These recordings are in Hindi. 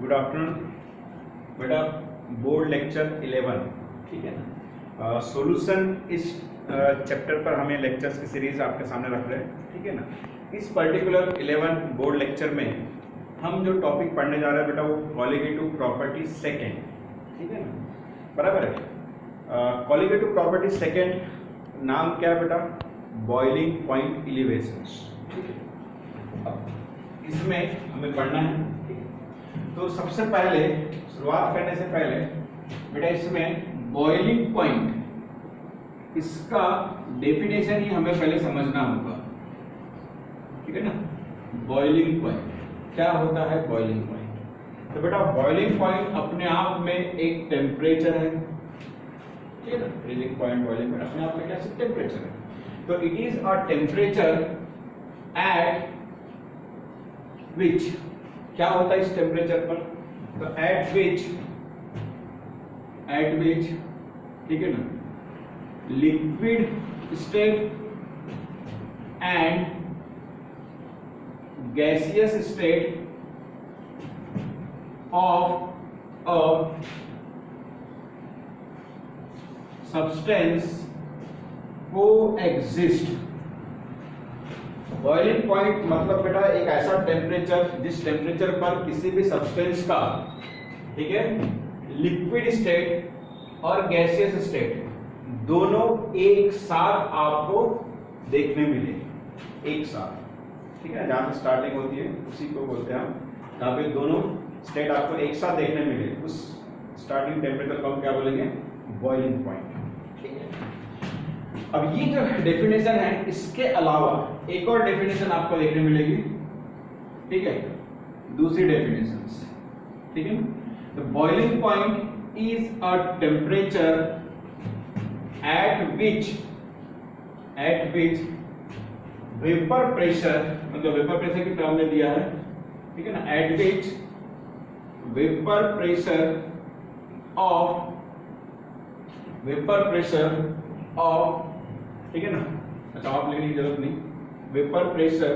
गुड आफ्टरनून बेटा। बोर्ड लेक्चर 11, ठीक है ना। सॉल्यूशन इस चैप्टर पर हमें लेक्चर्स की सीरीज आपके सामने रख रहे हैं, ठीक है ना। इस पर्टिकुलर 11 बोर्ड लेक्चर में हम जो टॉपिक पढ़ने जा रहे हैं बेटा वो कॉलिगेटिव प्रॉपर्टी सेकेंड, ठीक है ना, बराबर है। कॉलिगेटिव प्रॉपर्टी सेकेंड नाम क्या है बेटा? बॉइलिंग पॉइंट एलिवेशंस, ठीक है। अब इसमें हमें पढ़ना है, ठीक है। तो सबसे पहले शुरुआत करने से पहले बेटा इसमें बॉइलिंग पॉइंट इसका डेफिनेशन ही हमें पहले समझना होगा, ठीक है ना। बॉइलिंग पॉइंट क्या होता है? बॉइलिंग पॉइंट, तो बेटा बॉइलिंग पॉइंट अपने आप में एक टेम्परेचर है, ठीक है ना। फ्रीजिंग पॉइंट, बॉइलिंग पॉइंट अपने आप में क्या टेम्परेचर है। तो it is a temperature at विच, क्या होता है इस टेम्परेचर पर? तो एट विच, ठीक है ना, liquid state and gaseous state of a substance coexist. Boiling point मतलब बेटा एक ऐसा टेम्परेचर जिस टेम्परेचर पर किसी भी सब्सटेंस का, ठीक है, लिक्विड स्टेट और गैसियस स्टेट दोनों एक साथ आपको देखने मिले, एक साथ, ठीक है। जहां से स्टार्टिंग होती है उसी को बोलते हैं हम, जहां पे दोनों स्टेट आपको एक साथ देखने मिले उस स्टार्टिंग टेम्परेचर को हम क्या बोलेंगे? बॉइलिंग पॉइंट, ठीक है। अब ये जो डेफिनेशन है इसके अलावा एक और डेफिनेशन आपको देखने मिलेगी, ठीक है, दूसरी डेफिनेशन, ठीक है। The boiling point is a temperature at which vapour pressure, मतलब वेपर प्रेशर की टर्म में दिया है, ठीक है ना, eight which vapour pressure of, ठीक है ना। अच्छा आप लिखने की जरूरत नहीं। Vapour pressure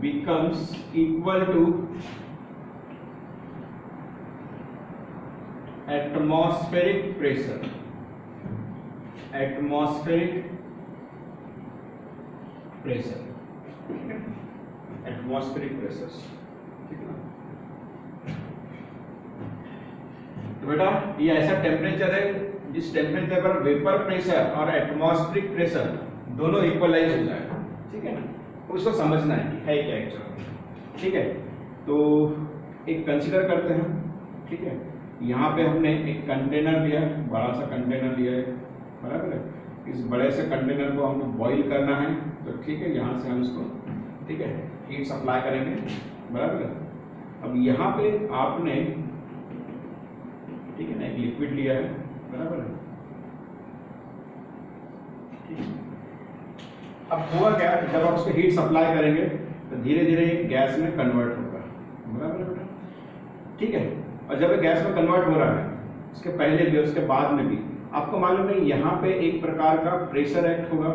becomes equal to atmospheric pressure, ठीक है ना। तो बेटा ये ऐसा टेम्परेचर है जिस टेम्परेचर पर वेपर प्रेशर और एटमॉस्फेरिक प्रेशर दोनों इक्वलाइज हो जाए, ठीक है ना। उसको समझना है क्या एक्चुअली, ठीक है। तो एक कंसीडर करते हैं, ठीक है। यहाँ पे हमने एक कंटेनर लिया, बड़ा सा कंटेनर लिया है, बराबर है। इस बड़े से कंटेनर को हमको बॉईल करना है, तो ठीक है, यहाँ से हम इसको, ठीक है, हीट सप्लाई करेंगे, बराबर है। अब यहाँ पे आपने, ठीक है ना, एक लिक्विड लिया है, बराबर है, ठीक है। अब हुआ क्या, जब आप उसको हीट सप्लाई करेंगे तो धीरे धीरे गैस में कन्वर्ट होगा, बराबर है बेटा, ठीक है। और जब गैस में कन्वर्ट हो रहा है उसके पहले भी उसके बाद में भी आपको मालूम है यहाँ पे एक प्रकार का प्रेशर एक्ट होगा,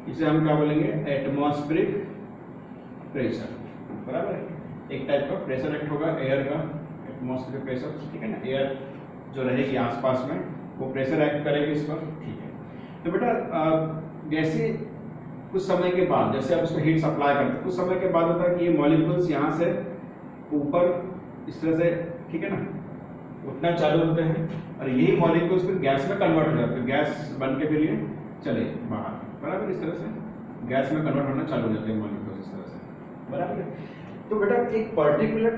इसे हम क्या बोलेंगे? एटमॉस्फेरिक प्रेशर, बराबर है। एक टाइप का प्रेशर एक्ट होगा एयर का, एटमॉस्फेरिक प्रेशर, ठीक है ना। एयर जो रहेगी आसपास में वो प्रेशर एक्ट करेगी इस पर, ठीक है। तो बेटा जैसे कुछ समय के बाद, जैसे आप उसको हीट सप्लाई करते हैं, कुछ समय के बाद होता है कि ये मॉलिक्यूल्स यहाँ से ऊपर इस तरह से, ठीक है ना, उठना चालू होते हैं और यही मॉलिक्यूल्स फिर गैस में कन्वर्ट हो जाते हैं, गैस बन के फिर ये चले बाहर, बराबर। इस तरह से गैस में कन्वर्ट होना चालू हो जाते हैं मॉलिक्यूल्स इस तरह से, बराबर। तो बेटा एक पर्टिकुलर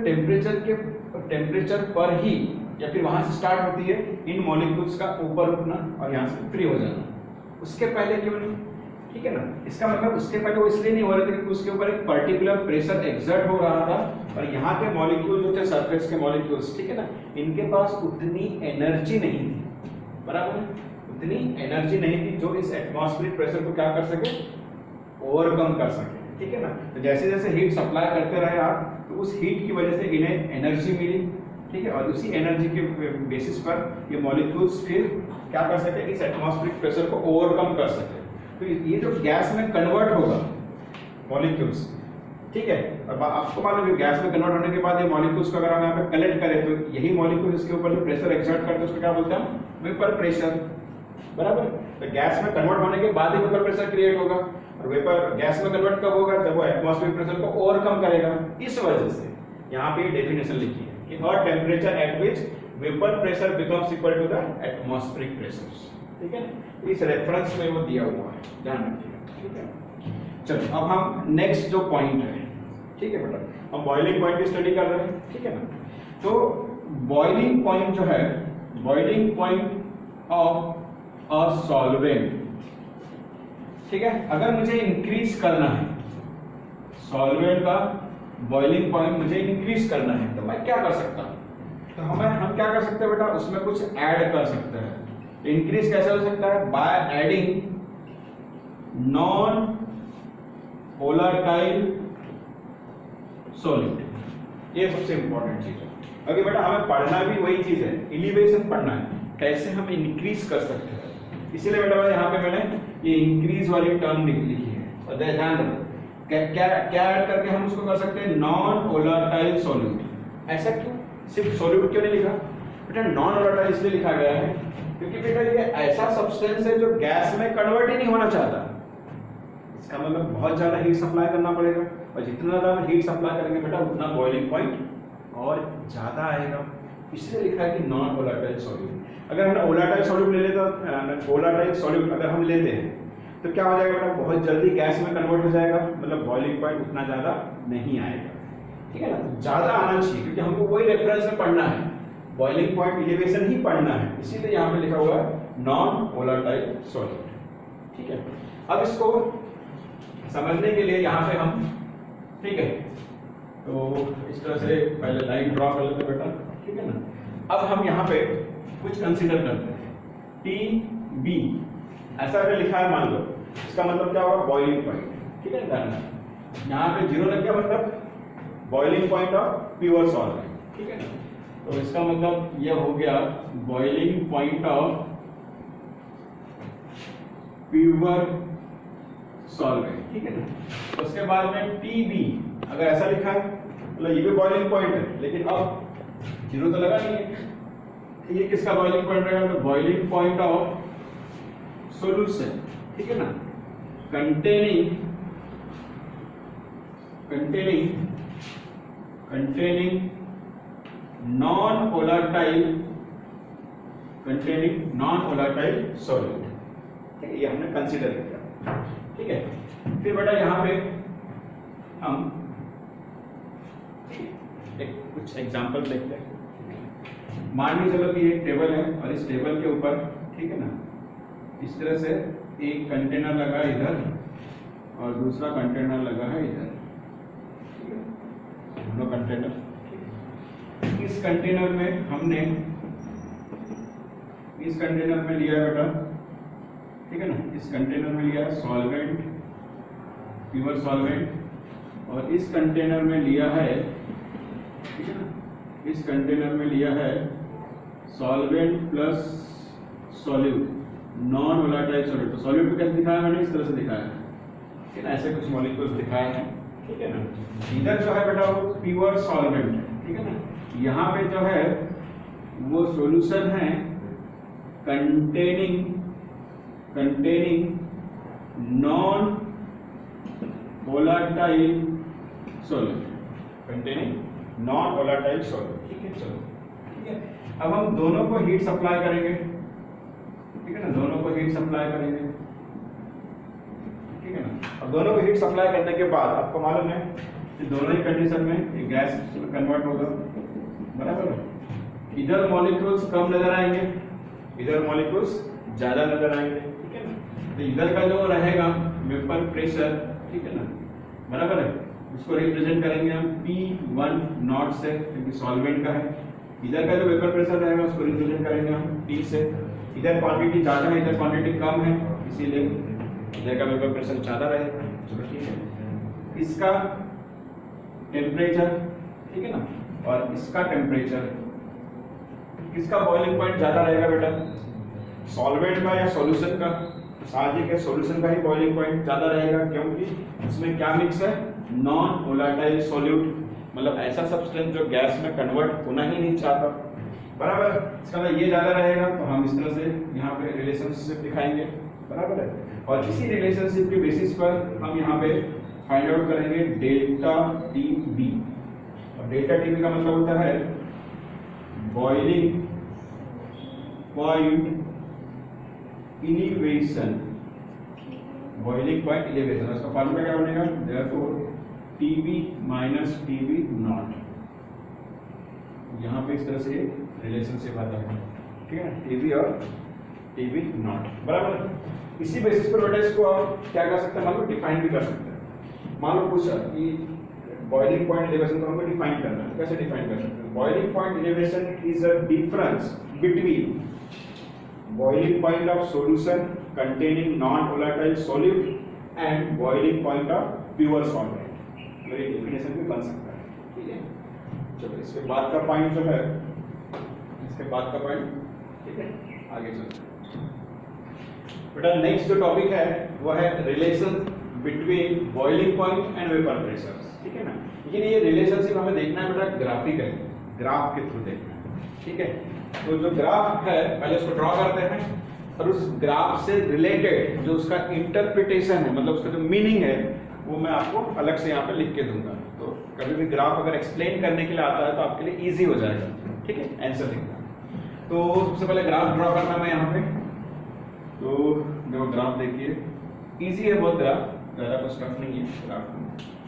टेम्परेचर पर ही या फिर वहां से स्टार्ट होती है इन मॉलिक्यूल्स का ऊपर उठना और यहाँ से फ्री हो जाना। उसके पहले क्यों नहीं, ठीक है ना। इसका मतलब उसके पहले वो इसलिए नहीं हो रहे थे क्योंकि उसके ऊपर एक पर्टिकुलर प्रेशर एक्सर्ट हो रहा था और यहाँ के मॉलिक्यूल जो थे, सरफेस के मॉलिक्यूल्स, ठीक है ना, इनके पास उतनी एनर्जी नहीं थी, बराबर है, उतनी एनर्जी नहीं थी जो इस एटमॉस्फेरिक प्रेशर को क्या कर सके? ओवरकम कर सके, ठीक है ना। तो जैसे जैसे हीट सप्लाई करते रहे आप, तो उस हीट की वजह से इन्हें एनर्जी मिली, ठीक है, और उसी एनर्जी के बेसिस पर ये मॉलिक्यूल्स फिर क्या कर सके? इस एटमॉस्फेरिक प्रेशर को ओवरकम कर सके। तो ये जो गैस में कन्वर्ट होगा मॉलिक्यूल्स, ठीक है। और आपको मालूम है गैस में कन्वर्ट होने के बाद ये मॉलिक्यूल्स को अगर हम यहाँ पे कलेक्ट करें तो यही मॉलिक्यूल इसके ऊपर जो प्रेशर एक्सर्ट करते हैं उसको क्या बोलते हैं, वेपर प्रेशर, बराबर। तो गैस में कन्वर्ट होने के बाद ही वेपर प्रेशर क्रिएट होगा, और वेपर गैस में कन्वर्ट कब होगा, जब वो एटमॉस्फेरिक प्रेशर को ओवरकम करेगा। इस वजह से यहाँ पे डेफिनेशन लिखी है कि हर temperature at which vapour pressure becomes equal to the atmospheric pressure, ठीक है। इस रेफरेंस में वो दिया हुआ है, ध्यान रखिएगा, ठीक है। चलो अब हम नेक्स्ट जो पॉइंट है, ठीक है बेटा, हम बॉइलिंग पॉइंट की स्टडी कर रहे हैं, ठीक है ना। तो बॉइलिंग पॉइंट जो है, boiling point of a solvent, ठीक है, अगर मुझे इंक्रीज करना है सॉल्वेंट का बॉइलिंग पॉइंट, मुझे इंक्रीज करना है तो मैं क्या कर सकता हूं, तो हम क्या कर सकते हैं बेटा, उसमें कुछ ऐड कर सकते हैं। इंक्रीज कैसे हो सकता है, by adding non volatile solid. ये सबसे इंपॉर्टेंट चीज है, क्योंकि बेटा हमें पढ़ना भी वही चीज है, एलिवेशन पढ़ना है, कैसे हम इंक्रीज कर सकते हैं। इसीलिए बेटा यहाँ पे मैंने ये इंक्रीज वाली टर्म लिखी है, और ध्यान रखो क्या ऐड करके हम उसको कर सकते हैं, नॉन वोलेटाइल सॉल्यूट। ऐसा क्यों, सिर्फ सॉल्यूट क्यों नहीं लिखा बेटा, नॉन वोलेटाइल इसलिए लिखा गया है क्योंकि बेटा ये ऐसा सब्सटेंस है जो गैस में कन्वर्ट ही नहीं होना चाहता। इसका मतलब बहुत ज्यादा हीट सप्लाई करना पड़ेगा, और जितना ज्यादा हीट सप्लाई करेंगे बेटा उतना बॉइलिंग पॉइंट और ज्यादा आएगा। इसलिए लिखा है कि नॉन वोलेटाइल सॉल्यूट। अगर हम वोलेटाइल सॉल्यूट ले लेते हैं, वोलेटाइल सॉल्यूट अगर हम लेते हैं तो क्या हो जाएगा बेटा, बहुत जल्दी गैस में कन्वर्ट हो जाएगा, मतलब बॉइलिंग पॉइंट उतना ज्यादा नहीं आएगा, ठीक है ना। तो ज्यादा आना चाहिए क्योंकि हमको वही रेफरेंस में पढ़ना है, बॉइलिंग पॉइंट एलिवेशन ही पढ़ना है, इसीलिए यहाँ पे लिखा हुआ है नॉन वोलेटाइल सॉल्यूट, ठीक है। अब इसको समझने के लिए यहाँ पे हम, ठीक है, तो इस तरह से पहले लाइन ड्रॉ कर लेते बेटा, ठीक है ना। अब हम यहाँ पे कुछ कंसीडर करते हैं, टी बी ऐसा अगर लिखा है मान लो, इसका मतलब क्या होगा, बॉइलिंग पॉइंट, ठीक है ना। यहाँ पे 0 लग गया, मतलब boiling point of pure solvent, ठीक है ना। तो इसका मतलब ये हो गया boiling point of pure solvent, ठीक है ना। तो उसके बाद में टीबी अगर ऐसा लिखा है मतलब ये भी बॉइलिंग पॉइंट है, लेकिन अब 0 तो लगा नहीं है, ये किसका बॉइलिंग पॉइंट रहेगा, तो बॉइलिंग पॉइंट ऑफ सॉल्यूशन, ठीक है ना, कंटेनिंग नॉन वोलेटाइल सॉल्यूट, ठीक है, ये हमने कंसीडर किया, ठीक है। फिर बेटा यहाँ पे हम एक कुछ एग्जांपल देखते हैं। मान लीजिए चलो कि एक टेबल है और इस टेबल के ऊपर, ठीक है ना, इस तरह से एक कंटेनर लगा है इधर और दूसरा कंटेनर लगा है इधर, दोनों कंटेनर। इस कंटेनर में हमने इस कंटेनर में लिया है बेटा, ठीक है ना, इस कंटेनर में लिया है सॉल्वेंट, प्योर सॉल्वेंट, और इस कंटेनर में लिया है, ठीक है ना, इस कंटेनर में लिया है solvent plus solute, non volatile solute. तो सॉल्यूट को कैसे दिखाया मैंने, इस तरह से दिखाया है, ठीक है ना, ऐसे कुछ मॉलिक्यूल्स दिखाए हैं, ठीक है ना। इधर जो है बेटा वो प्योर सॉल्वेंट है, ठीक है ना। यहाँ पे जो है वो सॉल्यूशन है containing non volatile solute, containing non volatile solute, ठीक है। चलो ठीक है, अब हम दोनों को हीट सप्लाई करेंगे, ठीक है ना, दोनों को हीट सप्लाई करेंगे, ठीक है ना। अब दोनों को हीट सप्लाई करने के बाद आपको मालूम है कि दोनों ही कंडीशन में ये गैस में कन्वर्ट होगा, बराबर है। इधर मॉलिक्यूल्स कम नजर आएंगे, इधर मॉलिक्यूल्स ज्यादा नजर आएंगे, ठीक है ना। तो इधर का जो रहेगा वेपर प्रेशर, ठीक है ना, बराबर है, उसको रिप्रेजेंट करेंगे हम P1 नॉट से, क्योंकि सॉल्वेंट का है। इधर का जो वेपर प्रेशर रहेगा उसको रिप्रेजेंट करेंगे हम T से। इधर क्वांटिटी ज्यादा है, इधर क्वांटिटी कम है, इसीलिए इधर का वेपर प्रेशर ज्यादा रहेगा। चलो ठीक है, इसका टेम्परेचर, ठीक है ना, और इसका टेम्परेचर, किसका बॉइलिंग पॉइंट ज्यादा रहेगा बेटा, सॉल्वेंट का या सॉल्यूशन का? साजिक है, सॉल्यूशन का ही बॉइलिंग पॉइंट ज्यादा रहेगा, क्योंकि इसमें क्या मिक्स है, नॉन वोलेटाइल सॉल्यूट, मतलब ऐसा सब्सटेंस जो गैस में कन्वर्ट होना ही नहीं चाहता, बराबर। इसका मतलब ये ज्यादा रहेगा तो हम इस तरह से यहाँ पे रिलेशनशिप दिखाएंगे, बराबर है। और इसी रिलेशनशिप के बेसिस पर हम यहाँ पे फाइंड आउट करेंगे डेल्टा टी बी। और डेल्टा टी बी का मतलब होता है boiling point elevation, boiling point elevation. उसका फॉर्मूला क्या बनेगा, therefore Tb minus Tb not. यहाँ पे इस तरह से रिलेशनशिप आता है, ठीक है, Tb और Tb नॉट, बराबर। इसी बेसिस पर बेटा इसको आप क्या कर सकते हैं, मान लो डिफाइन भी कर सकते हैं। मान लो पूछा कि बॉइलिंग पॉइंट इलिवेशन को हमको डिफाइन करना है, कैसे डिफाइन कर सकते हैं। Boiling point elevation is a difference between boiling point of solution containing non-volatile solute and boiling point of pure solvent। मेरी डेफिनेशन भी बन सकता है, ठीक है। चलो इसके बाद का पॉइंट जो है, इसके बाद का पॉइंट, ठीक है, आगे चलते हैं बेटा। नेक्स्ट जो टॉपिक है वो है relation between boiling point and vapour pressure, ठीक है ना। लेकिन ये रिलेशनशिप हमें देखना है बेटा ग्राफिकली, ग्राफ के थ्रू देखना है, ठीक है। तो जो ग्राफ है पहले उसको ड्रॉ करते हैं और उस ग्राफ से रिलेटेड जो उसका इंटरप्रिटेशन है, मतलब उसका जो मीनिंग है, वो मैं आपको अलग से यहाँ पे लिख के दूंगा। तो कभी भी ग्राफ अगर एक्सप्लेन करने के लिए आता है तो आपके लिए इजी हो जाएगा, ठीक है, आंसर लिखना। तो सबसे पहले ग्राफ ड्रॉ करना है यहाँ पे। तो देखो ग्राफ देखिए, इजी है बहुत, ग्राफ ज्यादा कुछ टफ नहीं है ग्राफ,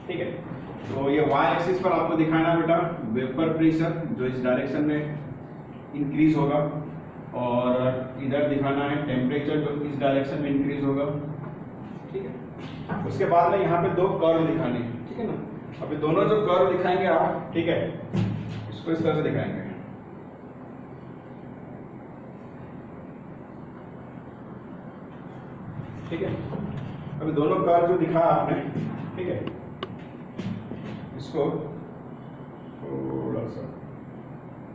ठीक है। तो ये y एक्सिस पर आपको दिखाना है बेटा वेपर प्रेशर जो इस डायरेक्शन में इंक्रीज होगा, और इधर दिखाना है टेम्परेचर जो इस डायरेक्शन में इंक्रीज होगा, ठीक है। उसके बाद में यहाँ पे दो कर्व दिखाने हैं, ठीक है ना। अभी दोनों जो कर्व दिखाएंगे आप, ठीक है, इसको इस तरह से दिखाएंगे, ठीक है। अभी दोनों कर्व जो दिखाया आपने, ठीक है, इसको थोड़ा सा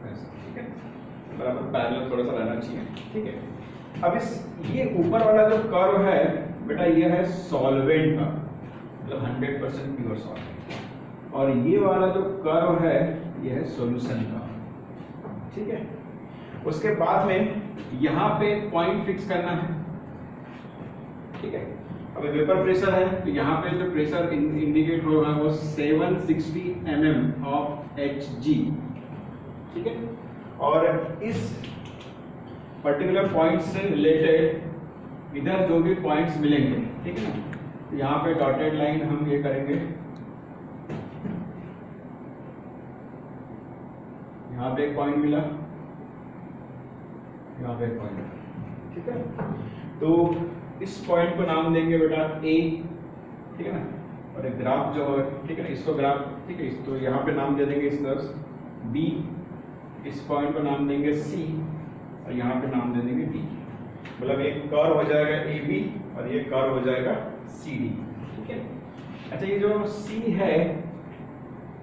ऐसा, ठीक है, बराबर पैरेलल थोड़ा सा रहना चाहिए, ठीक है। अब इस ये ऊपर वाला जो कर्व है बेटा, ये है सॉल्वेंट का, मतलब 100% प्योर सॉल्वेंट, और ये वाला जो कर्व है ये है सॉल्यूशन का, ठीक है। उसके बाद में यहाँ पे पॉइंट फिक्स करना है, ठीक है। अब वेपर प्रेशर है तो यहाँ पे जो प्रेशर इंडिकेट होगा वो 760 mm ऑफ Hg, ठीक है। और इस पर्टिकुलर पॉइंट से रिलेटेड इधर जो भी पॉइंट्स मिलेंगे, ठीक है ना, तो यहाँ पे डॉटेड लाइन हम ये करेंगे, यहाँ पे एक पॉइंट मिला, यहाँ पे एक पॉइंट मिला, ठीक है। तो इस पॉइंट को नाम देंगे बेटा A, ठीक है ना, और एक ग्राफ जो है, ठीक है ना, इसको ग्राफ, ठीक है, तो यहाँ पे नाम दे देंगे इस तरह B, इस पॉइंट को नाम देंगे C, और यहाँ पे नाम दे देंगे D। मतलब एक कर्व हो जाएगा AB और ये कर्व हो जाएगा CD, ठीक है। अच्छा, ये जो C है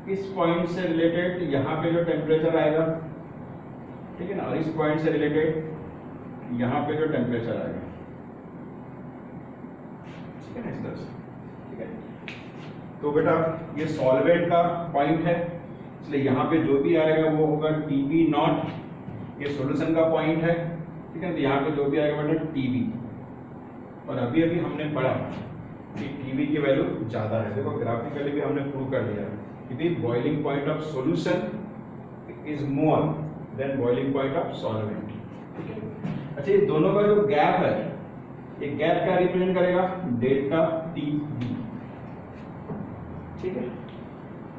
इस पॉइंट से रिलेटेड यहाँ पे जो टेम्परेचर आएगा, ठीक है ना, और इस पॉइंट से रिलेटेड यहाँ पे जो टेम्परेचर आएगा, ठीक है ना, इस तरह से, ठीक है। तो बेटा ये सॉल्वेंट का पॉइंट है, इसलिए यहाँ पे जो भी आएगा वो होगा Tb नॉट, ये सॉल्यूशन का पॉइंट है, ठीक है। तो यहाँ पे जो भी आएगा बेटा Tb, और अभी अभी हमने पढ़ा कि Tb की वैल्यू ज्यादा है, देखो ग्राफिकली भी हमने प्रूव कर दिया कि boiling point of solution is more than boiling point of solvent, ठीक है। अच्छा, ये दोनों का जो गैप है, ये गैप क्या रिप्रेजेंट करेगा, डेल्टा Tb, ठीक है।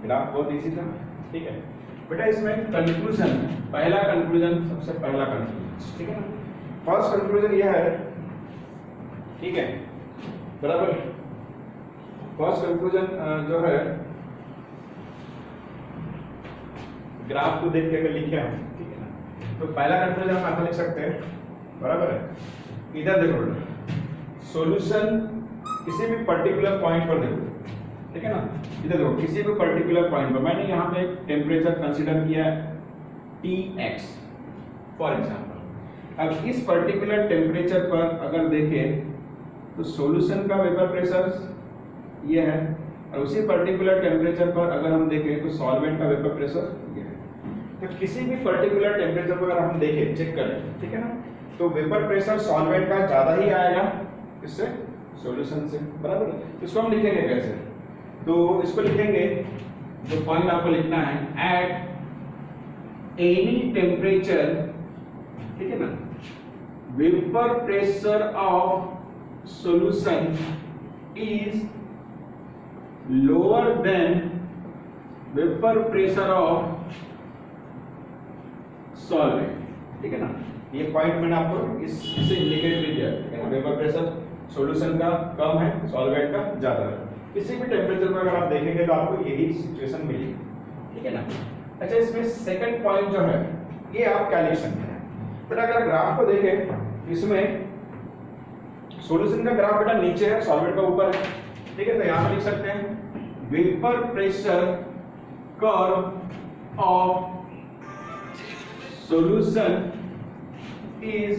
ग्राफ बहुत इजी था, ठीक है बेटा। इसमें कंक्लूजन, पहला कंक्लूजन, सबसे पहला कंक्लूजन, ठीक है ना। फर्स्ट कंक्लूजन यह है, ठीक है, बराबर। फर्स्ट कंक्लूजन जो है ग्राफ को देख के अगर लिखे हम, ठीक है ना, तो पहला कंक्लूजन हम ऐसा लिख सकते हैं, बराबर है। इधर देखो सॉल्यूशन किसी भी पर्टिकुलर पॉइंट पर देखो, ठीक है ना, इधर देखो किसी भी पर्टिकुलर पॉइंट पर मैंने यहाँ पे एक टेम्परेचर कंसीडर किया है Tx फॉर एग्जांपल। अब इस पर्टिकुलर टेम्परेचर पर अगर देखें तो सॉल्यूशन का वेपर प्रेशर ये है और उसी पर्टिकुलर टेम्परेचर पर अगर हम देखें तो सॉल्वेंट का वेपर प्रेशर ये है। तो किसी भी पर्टिकुलर टेम्परेचर पर अगर हम देखें, चेक करें, ठीक है ना, तो वेपर प्रेशर सॉल्वेंट का ज्यादा ही आएगा इससे, सॉल्यूशन से, बराबर है। इसको हम लिखेंगे कैसे, तो इसको लिखेंगे, जो पॉइंट आपको लिखना है, एट एनी टेम्परेचर, ठीक है ना, vapour pressure of solution is lower than vapour pressure of solvent, ठीक है ना। ये पॉइंट मैंने आपको इससे इंडिकेट भी किया, वेपर प्रेशर सॉल्यूशन का कम है, सॉल्वेंट का ज्यादा है। किसी भी टेम्परेचर पर अगर आप देखेंगे तो आपको यही सिचुएशन मिलेगी, ठीक है ना। अच्छा, इसमें सेकंड पॉइंट जो है ये आप क्या लिख सकते हैं, बेटा अगर ग्राफ को देखें, इसमें सॉल्यूशन का ग्राफ बेटा नीचे है, सॉल्वेंट का ऊपर है, ठीक है। तो यहां पर लिख सकते हैं vapour pressure curve of solution is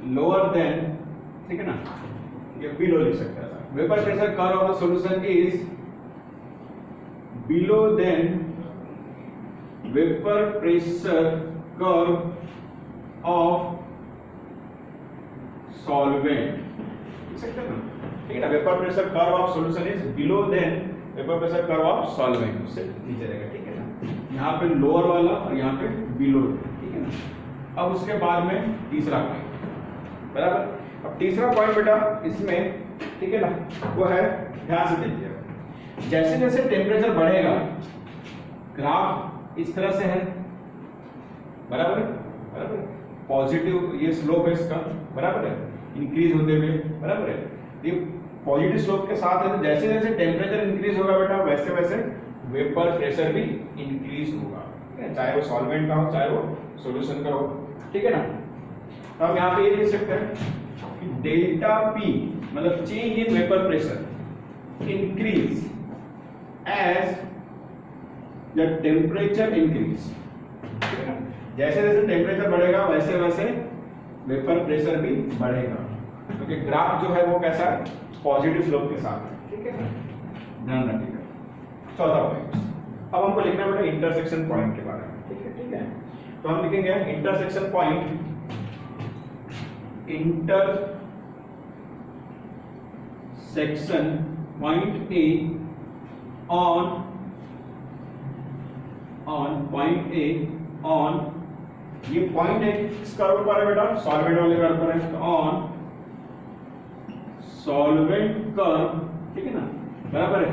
lower than, ठीक है ना, ये बिलो लिख सकते हैं। Vapour pressure curve of the solution is below than vapour pressure curve of solvent, लिख सकते हैं ना, ठीक है ना। Vapour pressure curve of solution is below than vapour pressure curve of solvent, उससे नीचे रहेगा, ठीक है ना। यहाँ पे लोअर वाला और यहाँ पे बिलो, ठीक है ना। अब उसके बाद में तीसरा पॉइंट, बराबर। अब तीसरा पॉइंट बेटा इसमें, ठीक है ना, वो है, ध्यान से देखिए, जैसे जैसे टेम्परेचर बढ़ेगा, ग्राफ इस तरह से है, बराबर है, बराबर, पॉजिटिव ये स्लोप है इसका, बराबर है, इंक्रीज होते हुए, बराबर है। ये पॉजिटिव स्लोप के साथ है, तो जैसे जैसे टेम्परेचर इंक्रीज होगा बेटा, वैसे वैसे वेपर प्रेशर भी इंक्रीज होगा, ठीक है, चाहे वो सॉल्वेंट का हो चाहे वो सॉल्यूशन का हो, ठीक है ना। तो हम यहाँ पे ये लिख सकते हैं कि डेल्टा पी मतलब change in vapour pressure increase as the temperature increase, ठीक है ना। जैसे जैसे टेम्परेचर बढ़ेगा वैसे वैसे वेपर प्रेशर भी बढ़ेगा, क्योंकि ग्राफ जो है वो कैसा है, पॉजिटिव स्लोप के साथ है, ठीक है, ध्यान रखिएगा। चौथा पॉइंट, अब हमको लिखना है बेटा इंटरसेक्शन पॉइंट के बारे में, ठीक है, ठीक है। तो हम लिखेंगे intersection point, intersection point A on point A on, ये पॉइंट ए किस कर्व पर है बेटा, सॉल्वेंट वाले कर्व पर है, तो ऑन सॉल्वेंट कर्व, ठीक है ना, बराबर है।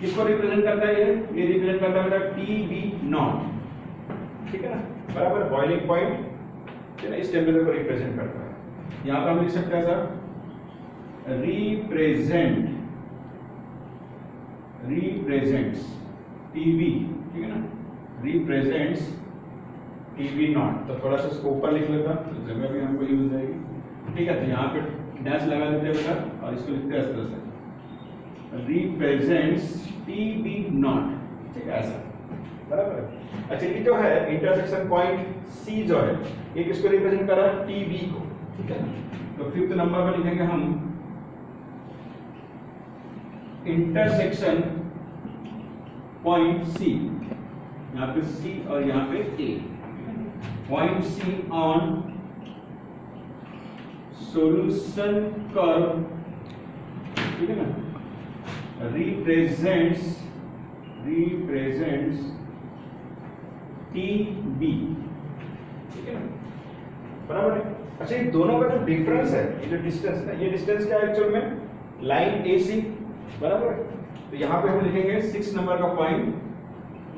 किसको रिप्रेजेंट करता है ये रिप्रेजेंट करता है बेटा टीबी नॉट, ठीक है ना, बराबर, बॉइलिंग पॉइंट, ठीक है, इस टेम्परेचर को रिप्रेजेंट करता है। यहां पर हम लिख सकते हैं सर रिप्रेजेंट्स टीबी, ठीक है ना, रिप्रेजेंट्स टीबी नॉट। तो थोड़ा सा इसको ऊपर लिख लेता तो जगह भी हमको यूज जाएगी, ठीक है। तो यहाँ पे डैश लगा देते हैं बेटा और इसको लिखते हैं इस तरह से, रिप्रेजेंट्स टीबी नॉट, ठीक है, ऐसा, बराबर है। अच्छा, ये जो है इंटरसेक्शन पॉइंट सी जो है, ये किसको रिप्रेजेंट कर रहा है, टीबी को, ठीक है। तो फिफ्थ नंबर पर लिखेंगे हम इंटरसेक्शन पॉइंट सी, यहाँ पे सी और यहाँ पे A, point C on solution curve, ठीक है ना, रिप्रेजेंट्स टीबी, ठीक है ना, बराबर है। अच्छा, ये दोनों का जो डिफरेंस है, ये जो डिस्टेंस है, ये डिस्टेंस क्या है एक्चुअल में, लाइन AC, बराबर है। तो यहां पे हम लिखेंगे 6 नंबर का पॉइंट,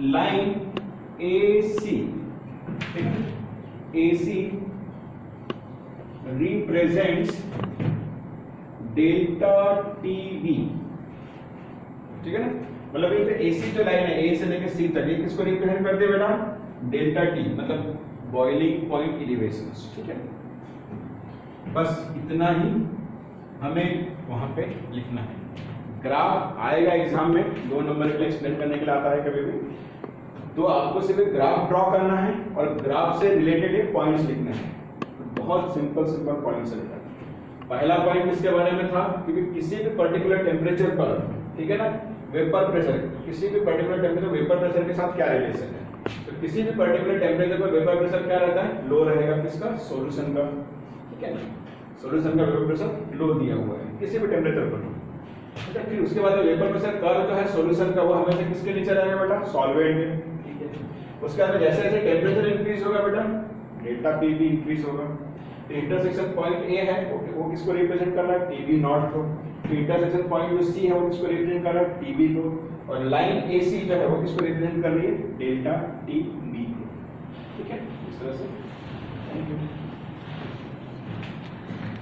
लाइन AC, ठीक है, AC रिप्रेजेंट्स डेल्टा टीबी, ठीक है ना। मतलब ये AC जो लाइन है A से लेकर C तक, ये किसको रिप्रेजेंट करते हैं बेटा, डेल्टा T, मतलब बॉइलिंग पॉइंट एलिवेशन, ठीक है। बस इतना ही हमें वहां पे लिखना है। ग्राफ आएगा एग्जाम में, 2 नंबर के लिए एक्सप्लेन करने के लिए आता है कभी भी, तो आपको सिर्फ ग्राफ ड्रॉ करना है और ग्राफ से रिलेटेड पॉइंट्स लिखने हैं। बहुत सिंपल पॉइंट से बेटा। पहला पॉइंट किसके बारे में था कि किसी भी पर्टिकुलर टेम्परेचर पर, ठीक है ना, वेपर प्रेशर, किसी भी पर्टिकुलर टेम्परेचर वेपर प्रेशर के साथ क्या रिलेशन है। तो किसी भी पर्टिकुलर टेम्परेचर पर वेपर प्रेशर क्या रहता है, लो रहेगा, किसका, सॉल्यूशन का, ठीक है, सॉल्यूशन का वेपर प्रेशर लो दिया हुआ है किसी भी टेम्परेचर पर। अच्छा, फिर उसके बाद वेपर प्रेशर कर्व जो है सॉल्यूशन का, वो हमेशा किसके नीचे रहेगा बेटा, सॉल्वेंट में, ठीक है। उसके बाद जैसे जैसे टेम्परेचर इंक्रीज होगा बेटा, डेल्टा पी भी इंक्रीज होगा। तो इंटरसेक्शन पॉइंट ए है वो किसको रिप्रेजेंट कर रहा है, टीबी नॉट को। तो इंटरसेक्शन पॉइंट जो सी है वो किसको रिप्रेजेंट कर रहा है, टीबी को। और लाइन एसी जो है वो किसको रिप्रेजेंट कर रही है, डेल्टा टी बी को, ठीक है, इस तरह से। Thank you.